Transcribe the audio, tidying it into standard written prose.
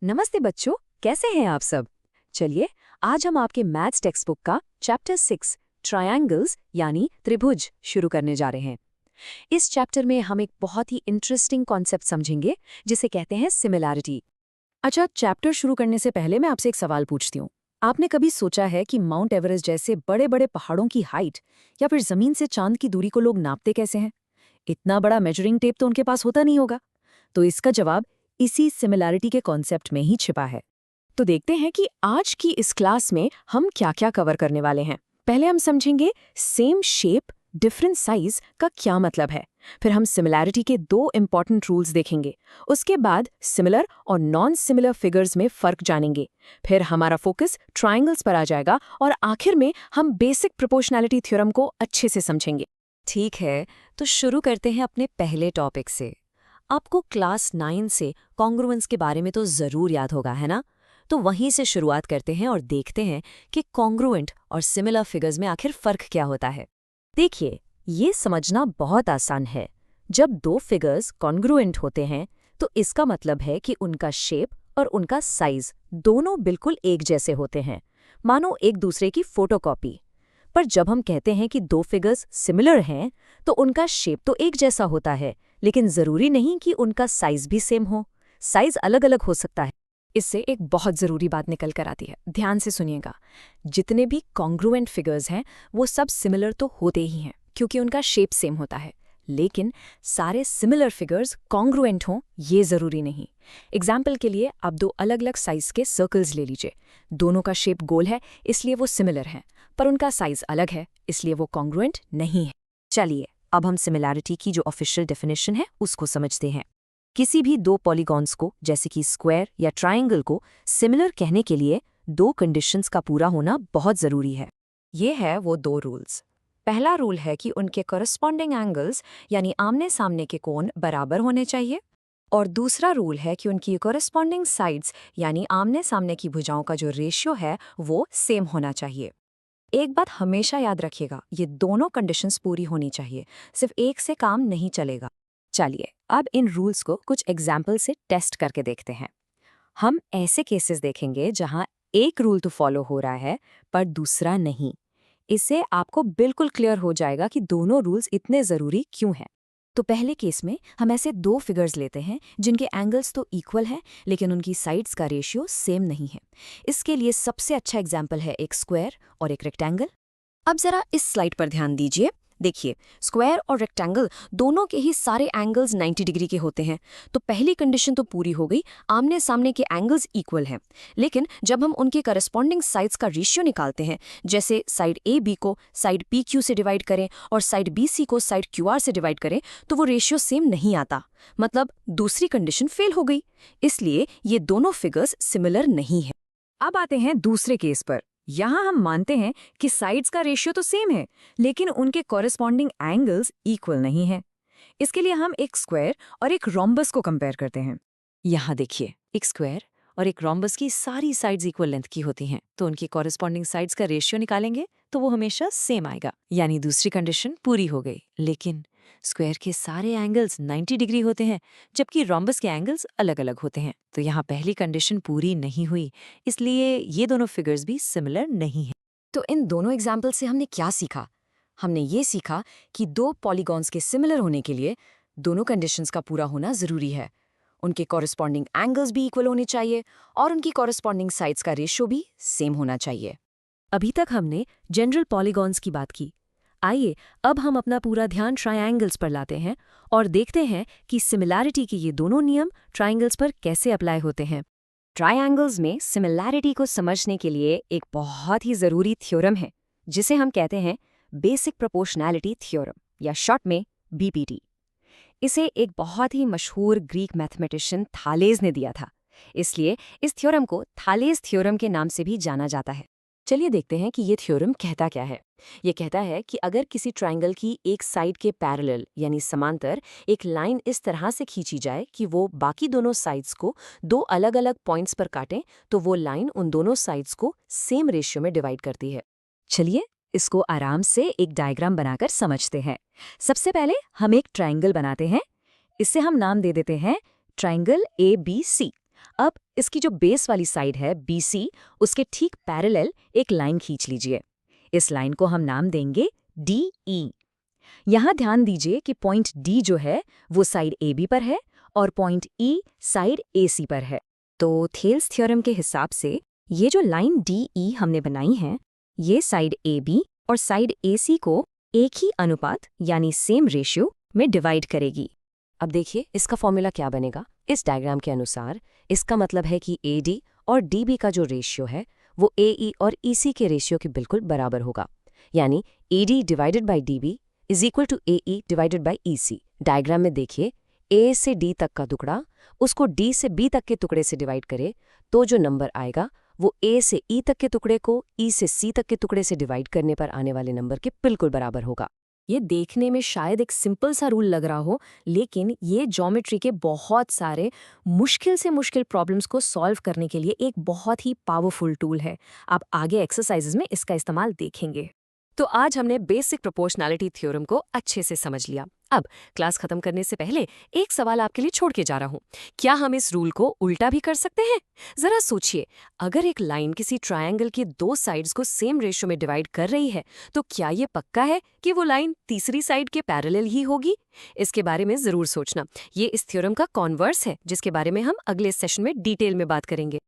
नमस्ते बच्चों, कैसे हैं आप सब। चलिए आज हम आपके मैथ्स टेक्स्ट बुक का चैप्टर 6 ट्रायंगल्स यानी त्रिभुज शुरू करने जा रहे हैं। इस चैप्टर में हम एक बहुत ही इंटरेस्टिंग कॉन्सेप्ट समझेंगे जिसे कहते हैं सिमिलैरिटी। अच्छा, चैप्टर शुरू करने से पहले मैं आपसे एक सवाल पूछती हूँ। आपने कभी सोचा है कि माउंट एवरेस्ट जैसे बड़े बड़े पहाड़ों की हाइट या फिर जमीन से चांद की दूरी को लोग नापते कैसे हैं? इतना बड़ा मेजरिंग टेप तो उनके पास होता नहीं होगा। तो इसका जवाब इसी सिमिलैरिटी के कॉन्सेप्ट में ही छिपा है। तो देखते हैं कि आज की इस क्लास में हम क्या क्या कवर करने वाले हैं। पहले हम समझेंगे सेम शेप डिफरेंट साइज का क्या मतलब है। फिर हम सिमिलैरिटी के दो इंपॉर्टेंट रूल्स देखेंगे। उसके बाद सिमिलर और नॉन सिमिलर फिगर्स में फर्क जानेंगे। फिर हमारा फोकस ट्रायंगल्स पर आ जाएगा और आखिर में हम बेसिक प्रोपोर्शनैलिटी थ्योरम को अच्छे से समझेंगे। ठीक है, तो शुरू करते हैं अपने पहले टॉपिक से। आपको क्लास 9 से कॉन्ग्रुएंस के बारे में तो ज़रूर याद होगा, है ना? तो वहीं से शुरुआत करते हैं और देखते हैं कि कॉन्ग्रुएंट और सिमिलर फिगर्स में आखिर फ़र्क क्या होता है। देखिए, ये समझना बहुत आसान है। जब दो फिगर्स कॉन्ग्रुएंट होते हैं तो इसका मतलब है कि उनका शेप और उनका साइज दोनों बिल्कुल एक जैसे होते हैं, मानो एक दूसरे की फोटोकॉपी। पर जब हम कहते हैं कि दो फिगर्स सिमिलर हैं तो उनका शेप तो एक जैसा होता है, लेकिन जरूरी नहीं कि उनका साइज भी सेम हो। साइज अलग अलग हो सकता है। इससे एक बहुत ज़रूरी बात निकल कर आती है, ध्यान से सुनिएगा। जितने भी कॉन्ग्रुएंट फिगर्स हैं वो सब सिमिलर तो होते ही हैं क्योंकि उनका शेप सेम होता है, लेकिन सारे सिमिलर फिगर्स कॉन्ग्रुएंट हों ये ज़रूरी नहीं। एग्जाम्पल के लिए आप दो अलग अलग साइज के सर्कल्स ले लीजिए। दोनों का शेप गोल है इसलिए वो सिमिलर हैं, पर उनका साइज अलग है इसलिए वो कॉन्ग्रुएंट नहीं है। चलिए अब हम सिमिलैरिटी की जो ऑफिशियल डेफिनेशन है उसको समझते हैं। किसी भी दो पॉलीगॉन्स को जैसे कि स्क्वायर या ट्रायंगल को सिमिलर कहने के लिए दो कंडीशंस का पूरा होना बहुत ज़रूरी है। ये है वो दो रूल्स। पहला रूल है कि उनके कॉरस्पॉन्डिंग एंगल्स यानी आमने सामने के कोण बराबर होने चाहिए, और दूसरा रूल है कि उनकी कॉरस्पॉन्डिंग साइड्स यानी आमने सामने की भुजाओं का जो रेशियो है वो सेम होना चाहिए। एक बात हमेशा याद रखिएगा, ये दोनों कंडीशंस पूरी होनी चाहिए, सिर्फ एक से काम नहीं चलेगा। चलिए अब इन रूल्स को कुछ एग्जाम्पल से टेस्ट करके देखते हैं। हम ऐसे केसेस देखेंगे जहां एक रूल तो फॉलो हो रहा है पर दूसरा नहीं। इससे आपको बिल्कुल क्लियर हो जाएगा कि दोनों रूल्स इतने ज़रूरी क्यों हैं। तो पहले केस में हम ऐसे दो फिगर्स लेते हैं जिनके एंगल्स तो इक्वल हैं लेकिन उनकी साइड्स का रेशियो सेम नहीं है। इसके लिए सबसे अच्छा एग्जाम्पल है एक स्क्वायर और एक रेक्टेंगल। अब जरा इस स्लाइड पर ध्यान दीजिए। देखिए, स्क्वायर और रेक्टेंगल दोनों के ही सारे एंगल्स 90 डिग्री के होते हैं, तो पहली कंडीशन तो पूरी हो गई, आमने सामने के एंगल्स इक्वल हैं। लेकिन जब हम उनके करस्पॉन्डिंग साइड्स का रेशियो निकालते हैं, जैसे साइड ए बी को साइड पी क्यू से डिवाइड करें और साइड बी सी को साइड क्यू आर से डिवाइड करें, तो वो रेशियो सेम नहीं आता। मतलब दूसरी कंडीशन फेल हो गई। इसलिए ये दोनों फिगर्स सिमिलर नहीं है। अब आते हैं दूसरे केस पर। यहाँ हम मानते हैं कि साइड्स का रेशियो तो सेम है लेकिन उनके कॉरस्पॉन्डिंग एंगल्स इक्वल नहीं है। इसके लिए हम एक स्क्वायर और एक रोम्बस को कंपेयर करते हैं। यहाँ देखिए, एक स्क्वायर और एक रोम्बस की सारी साइड्स इक्वल लेंथ की होती हैं, तो उनकी कॉरस्पॉन्डिंग साइड्स का रेशियो निकालेंगे तो वो हमेशा सेम आएगा, यानी दूसरी कंडीशन पूरी हो गई। लेकिन स्क्वायर के सारे एंगल्स 90 डिग्री होते हैं जबकि रोम्बस के एंगल्स अलग अलग होते हैं, तो यहाँ पहली कंडीशन पूरी नहीं हुई, इसलिए ये दोनों फिगर्स भी सिमिलर नहीं हैं। तो इन दोनों एग्जाम्पल से हमने क्या सीखा? हमने ये सीखा कि दो पॉलीगॉन्स के सिमिलर होने के लिए दोनों कंडीशंस का पूरा होना ज़रूरी है। उनके कॉरस्पॉन्डिंग एंगल्स भी इक्वल होने चाहिए और उनकी कॉरस्पॉन्डिंग साइड्स का रेशियो भी सेम होना चाहिए। अभी तक हमने जनरल पॉलीगॉन्स की बात की। आइए अब हम अपना पूरा ध्यान ट्रायंगल्स पर लाते हैं और देखते हैं कि सिमिलैरिटी के ये दोनों नियम ट्रायंगल्स पर कैसे अप्लाई होते हैं। ट्रायंगल्स में सिमिलैरिटी को समझने के लिए एक बहुत ही ज़रूरी थ्योरम है जिसे हम कहते हैं बेसिक प्रोपोर्शनैलिटी थ्योरम या शॉर्ट में बीपीटी। इसे एक बहुत ही मशहूर ग्रीक मैथमेटिशियन थालेस ने दिया था, इसलिए इस थ्योरम को थालेस थ्योरम के नाम से भी जाना जाता है। चलिए देखते हैं कि ये थ्योरम कहता क्या है। ये कहता है कि अगर किसी ट्रायंगल की एक साइड के पैरेलल यानी समांतर एक लाइन इस तरह से खींची जाए कि वो बाकी दोनों साइड्स को दो अलग अलग पॉइंट्स पर काटें, तो वो लाइन उन दोनों साइड्स को सेम रेशियो में डिवाइड करती है। चलिए इसको आराम से एक डायग्राम बनाकर समझते हैं। सबसे पहले हम एक ट्रायंगल बनाते हैं। इसे हम नाम दे देते हैं ट्रायंगल ABC। अब इसकी जो बेस वाली साइड है BC, उसके ठीक पैरेलल एक लाइन खींच लीजिए। इस लाइन को हम नाम देंगे DE। यहाँ ध्यान दीजिए कि पॉइंट D जो है वो साइड AB पर है और पॉइंट E साइड AC पर है। तो थेल्स थ्योरम के हिसाब से ये जो लाइन DE हमने बनाई है, ये साइड AB और साइड AC को एक ही अनुपात यानी सेम रेशियो में डिवाइड करेगी। अब देखिए इसका फॉर्मूला क्या बनेगा। इस डायग्राम के अनुसार इसका मतलब है कि AD और DB का जो रेशियो है वो AE और EC के रेशियो के बिल्कुल बराबर होगा, यानी AD divided by DB is equal to AE divided by EC। Diagram में देखिए A से D तक का टुकड़ा उसको D से B तक के टुकड़े से डिवाइड करे तो जो नंबर आएगा वो A से E तक के टुकड़े को E से C तक के टुकड़े से डिवाइड करने पर आने वाले नंबर के बिल्कुल बराबर होगा। ये देखने में शायद एक सिंपल सा रूल लग रहा हो, लेकिन ये ज्योमेट्री के बहुत सारे मुश्किल से मुश्किल प्रॉब्लम्स को सॉल्व करने के लिए एक बहुत ही पावरफुल टूल है। आप आगे एक्सरसाइजेज में इसका इस्तेमाल देखेंगे। तो आज हमने बेसिक प्रोपोर्शनैलिटी थ्योरम को अच्छे से समझ लिया। अब क्लास खत्म करने से पहले एक सवाल आपके लिए छोड़ के जा रहा हूं। क्या हम इस रूल को उल्टा भी कर सकते हैं? जरा सोचिए, अगर एक लाइन किसी ट्रायंगल की दो साइड्स को सेम रेशियो में डिवाइड कर रही है, तो क्या ये पक्का है कि वो लाइन तीसरी साइड के पैरेलल ही होगी? इसके बारे में जरूर सोचना। ये इस थ्योरम का कॉन्वर्स है, जिसके बारे में हम अगले सेशन में डिटेल में बात करेंगे।